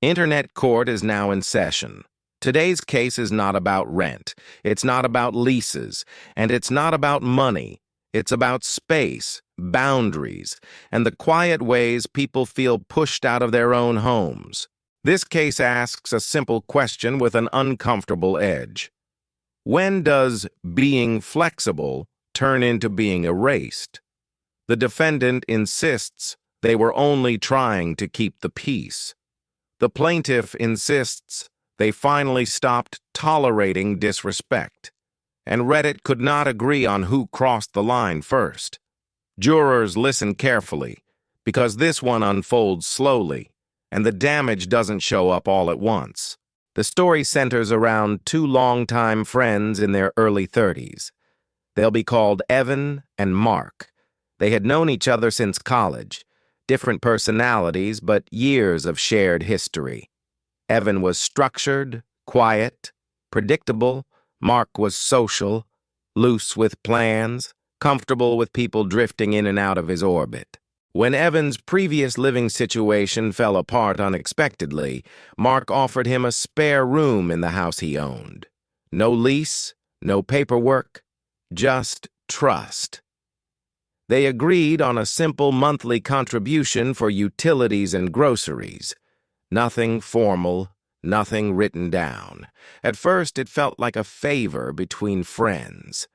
Internet court is now in session. Today's case is not about rent, it's not about leases, and it's not about money. It's about space, boundaries, and the quiet ways people feel pushed out of their own homes. This case asks a simple question with an uncomfortable edge. When does being flexible turn into being erased? The defendant insists they were only trying to keep the peace. The plaintiff insists they finally stopped tolerating disrespect, and Reddit could not agree on who crossed the line first. Jurors listen carefully, because this one unfolds slowly, and the damage doesn't show up all at once. The story centers around two longtime friends in their early 30s. They'll be called Evan and Mark. They had known each other since college. Different personalities, but years of shared history. Evan was structured, quiet, predictable. Mark was social, loose with plans, comfortable with people drifting in and out of his orbit. When Evan's previous living situation fell apart unexpectedly, Mark offered him a spare room in the house he owned. No lease, no paperwork, just trust. They agreed on a simple monthly contribution for utilities and groceries. Nothing formal, nothing written down. At first, it felt like a favor between friends.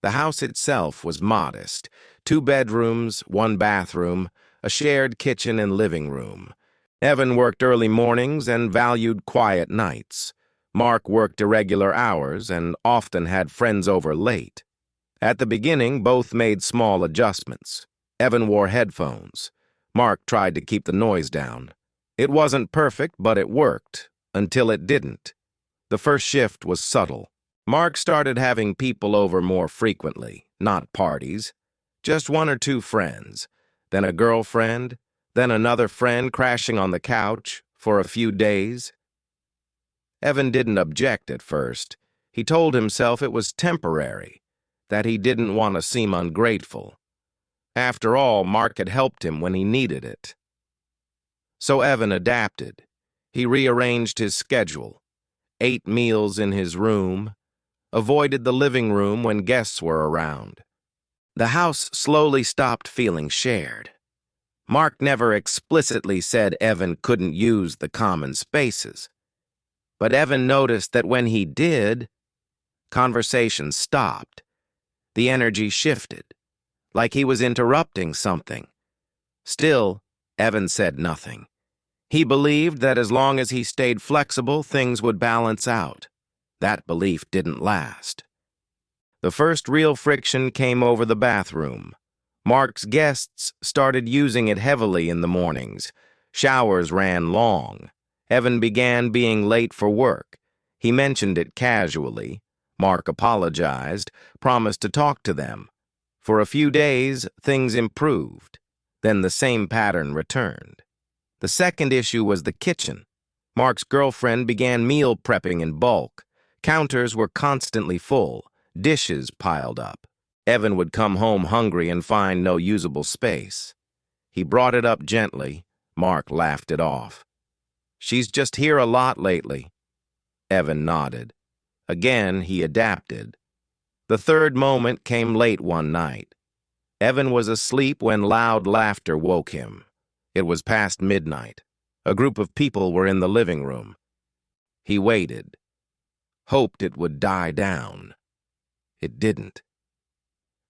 The house itself was modest. 2 bedrooms, 1 bathroom, a shared kitchen and living room. Evan worked early mornings and valued quiet nights. Mark worked irregular hours and often had friends over late. At the beginning, both made small adjustments. Evan wore headphones. Mark tried to keep the noise down. It wasn't perfect, but it worked, until it didn't. The first shift was subtle. Mark started having people over more frequently, not parties. Just 1 or 2 friends, then a girlfriend, then another friend crashing on the couch for a few days. Evan didn't object at first. He told himself it was temporary, that he didn't want to seem ungrateful. After all, Mark had helped him when he needed it. So Evan adapted. He rearranged his schedule, ate meals in his room, avoided the living room when guests were around. The house slowly stopped feeling shared. Mark never explicitly said Evan couldn't use the common spaces. But Evan noticed that when he did, conversations stopped. The energy shifted, like he was interrupting something. Still, Evan said nothing. He believed that as long as he stayed flexible, things would balance out. That belief didn't last. The first real friction came over the bathroom. Mark's guests started using it heavily in the mornings. Showers ran long. Evan began being late for work. He mentioned it casually. Mark apologized, promised to talk to them. For a few days, things improved. Then the same pattern returned. The second issue was the kitchen. Mark's girlfriend began meal prepping in bulk. Counters were constantly full, dishes piled up. Evan would come home hungry and find no usable space. He brought it up gently. Mark laughed it off. "She's just here a lot lately." Evan nodded. Again, he adapted. The third moment came late one night. Evan was asleep when loud laughter woke him. It was past midnight. A group of people were in the living room. He waited, hoped it would die down. It didn't.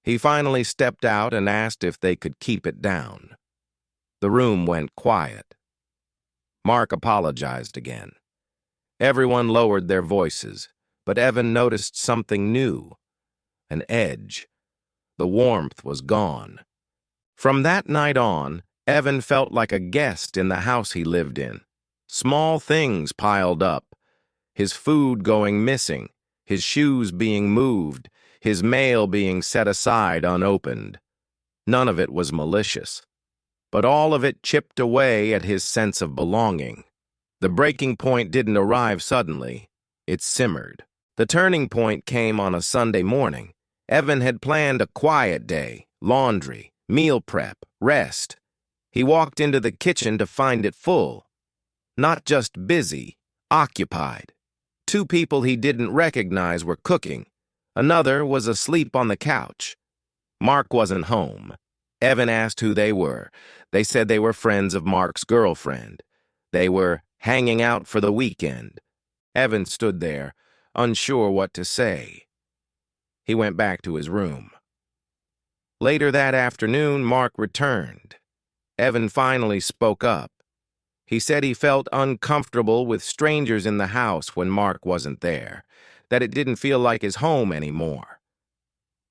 He finally stepped out and asked if they could keep it down. The room went quiet. Mark apologized again. Everyone lowered their voices. But Evan noticed something new, an edge. The warmth was gone. From that night on, Evan felt like a guest in the house he lived in. Small things piled up, his food going missing, his shoes being moved, his mail being set aside unopened. None of it was malicious, but all of it chipped away at his sense of belonging. The breaking point didn't arrive suddenly. It simmered. The turning point came on a Sunday morning. Evan had planned a quiet day, laundry, meal prep, rest. He walked into the kitchen to find it full. Not just busy, occupied. Two people he didn't recognize were cooking. Another was asleep on the couch. Mark wasn't home. Evan asked who they were. They said they were friends of Mark's girlfriend. They were hanging out for the weekend. Evan stood there, unsure what to say. He went back to his room. Later that afternoon, Mark returned. Evan finally spoke up. He said he felt uncomfortable with strangers in the house when Mark wasn't there, that it didn't feel like his home anymore.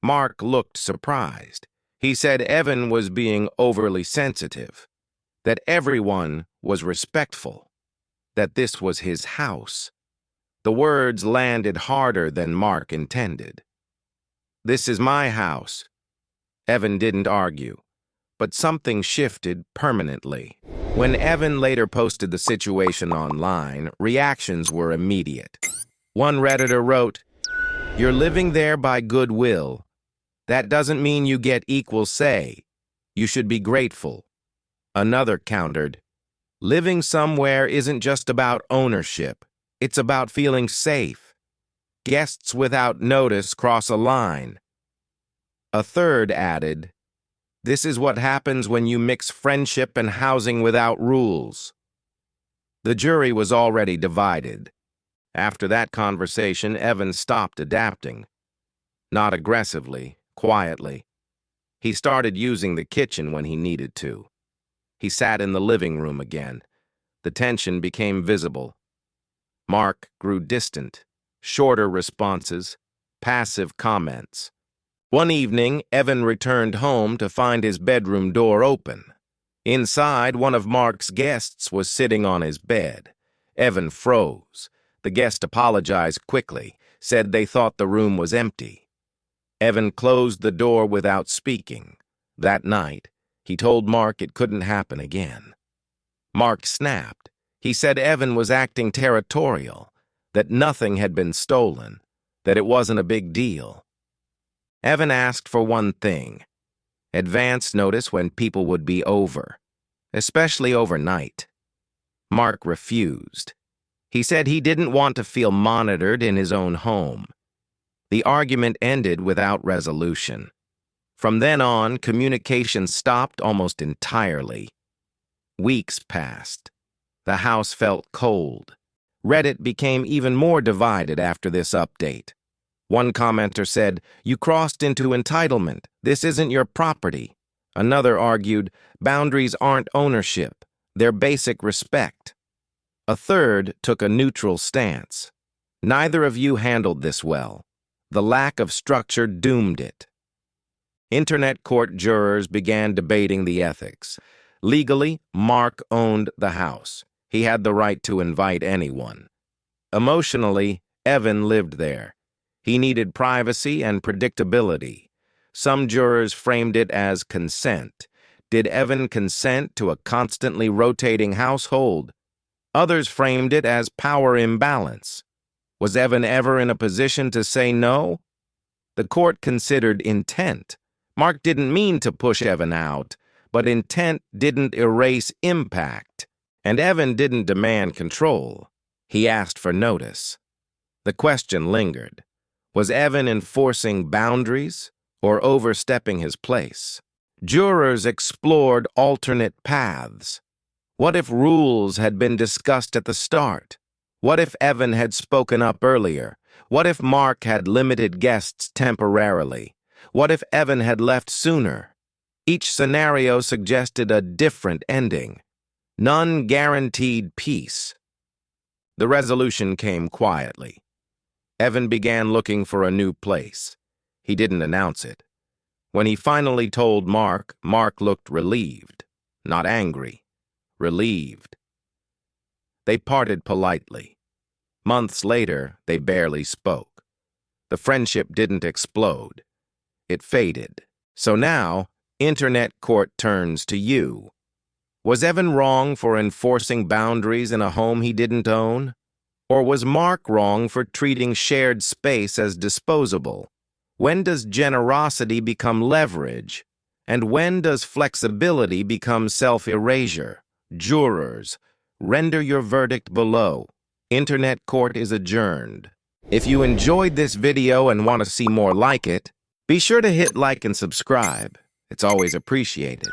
Mark looked surprised. He said Evan was being overly sensitive, that everyone was respectful, that this was his house. The words landed harder than Mark intended. "This is my house." Evan didn't argue, but something shifted permanently. When Evan later posted the situation online, reactions were immediate. One Redditor wrote, "You're living there by goodwill. That doesn't mean you get equal say. You should be grateful." Another countered, "Living somewhere isn't just about ownership. It's about feeling safe. Guests without notice cross a line." A third added, "This is what happens when you mix friendship and housing without rules." The jury was already divided. After that conversation, Evan stopped adapting. Not aggressively, quietly. He started using the kitchen when he needed to. He sat in the living room again. The tension became visible. Mark grew distant, shorter responses, passive comments. One evening, Evan returned home to find his bedroom door open. Inside, one of Mark's guests was sitting on his bed. Evan froze. The guest apologized quickly, said they thought the room was empty. Evan closed the door without speaking. That night, he told Mark it couldn't happen again. Mark snapped. He said Evan was acting territorial, that nothing had been stolen, that it wasn't a big deal. Evan asked for one thing: advance notice when people would be over, especially overnight. Mark refused. He said he didn't want to feel monitored in his own home. The argument ended without resolution. From then on, communication stopped almost entirely. Weeks passed. The house felt cold. Reddit became even more divided after this update. One commenter said, "You crossed into entitlement. This isn't your property." Another argued, "Boundaries aren't ownership. They're basic respect." A third took a neutral stance. "Neither of you handled this well. The lack of structure doomed it." Internet court jurors began debating the ethics. Legally, Mark owned the house. He had the right to invite anyone. Emotionally, Evan lived there. He needed privacy and predictability. Some jurors framed it as consent. Did Evan consent to a constantly rotating household? Others framed it as power imbalance. Was Evan ever in a position to say no? The court considered intent. Mark didn't mean to push Evan out, but intent didn't erase impact. And Evan didn't demand control. He asked for notice. The question lingered. Was Evan enforcing boundaries or overstepping his place? Jurors explored alternate paths. What if rules had been discussed at the start? What if Evan had spoken up earlier? What if Mark had limited guests temporarily? What if Evan had left sooner? Each scenario suggested a different ending. None guaranteed peace. The resolution came quietly. Evan began looking for a new place. He didn't announce it. When he finally told Mark, Mark looked relieved, not angry, relieved. They parted politely. Months later, they barely spoke. The friendship didn't explode. It faded. So now, internet court turns to you. Was Evan wrong for enforcing boundaries in a home he didn't own? Or was Mark wrong for treating shared space as disposable? When does generosity become leverage? And when does flexibility become self-erasure? Jurors, Render your verdict below. Internet court is adjourned. If you enjoyed this video and want to see more like it, be sure to hit like and subscribe. It's always appreciated.